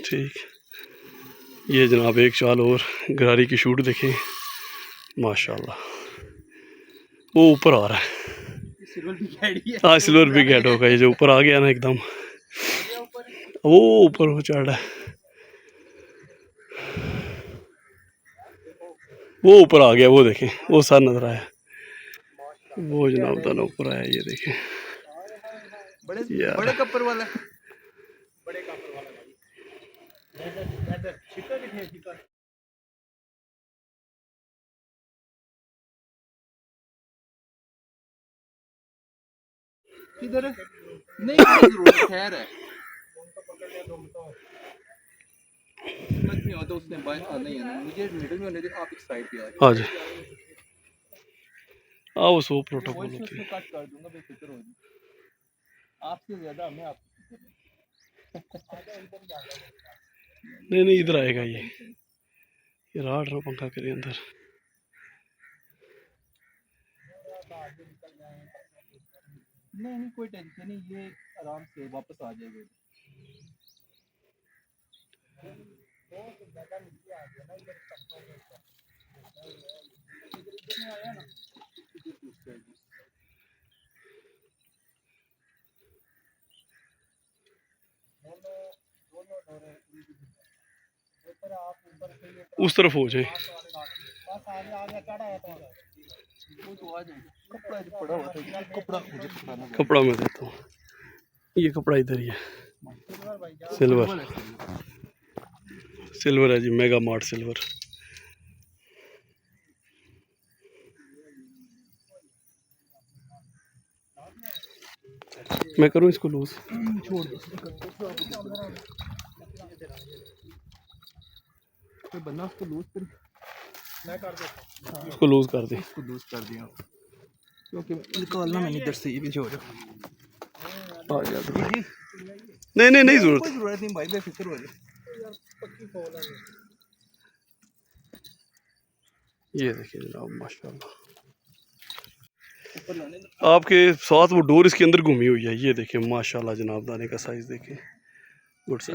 ठीक, ये जनाब एक चाल और गरारी की शूट देखें माशाल्लाह। वो ऊपर आ रहा है, हाँ सिल्वर बिग हेड होगा ये जो ऊपर आ गया ना एकदम, वो ऊपर हो चढ़ रहा है, वो ऊपर आ गया, वो देखें वो सर नजर आया, वो जनाब दोनों ऊपर आया, ये देखें बड़े कपर वाला, किधर है? नहीं खैर है, समझ नहीं आता उसने बाएं आना ही है ना, मुझे मिडिल में होने दे, आप इस साइड पे आ हाँ जी, हाँ वो सो प्रोटोकॉल होती है। कट कर दूंगा, बेफिक्र हो जाए, आपसे ज्यादा हमें आप नहीं नहीं इधर आएगा ये राड रो पंखा करे अंदर। नहीं कोई टेंशन नहीं, ये आराम से वापस आ जाएगा। उस तरफ हो जाए, कपड़ा मैं देता हूँ, ये कपड़ा इधर ही है, सिल्वर सिल्वर है जी, मेगा मार्ट सिल्वर। मैं करूँ इसको लूज, छोड़ दो, कोई बंदा उसको लूज कर, मैं कर देता हूं, इसको लूज कर दे, इसको लूज कर दिया क्योंकि निकालना मैंने इधर से, ये भी छोड़ आ जा। नहीं नहीं नहीं कोई जरूरत नहीं भाई, बेफिक्र हो जाए। ये देखिए जनाब माशाल्लाह, आपके साथ वो डोर इसके अंदर घूमी हुई है, ये देखें माशाल्लाह जनाब, दाने का साइज देखें, गुड साइज।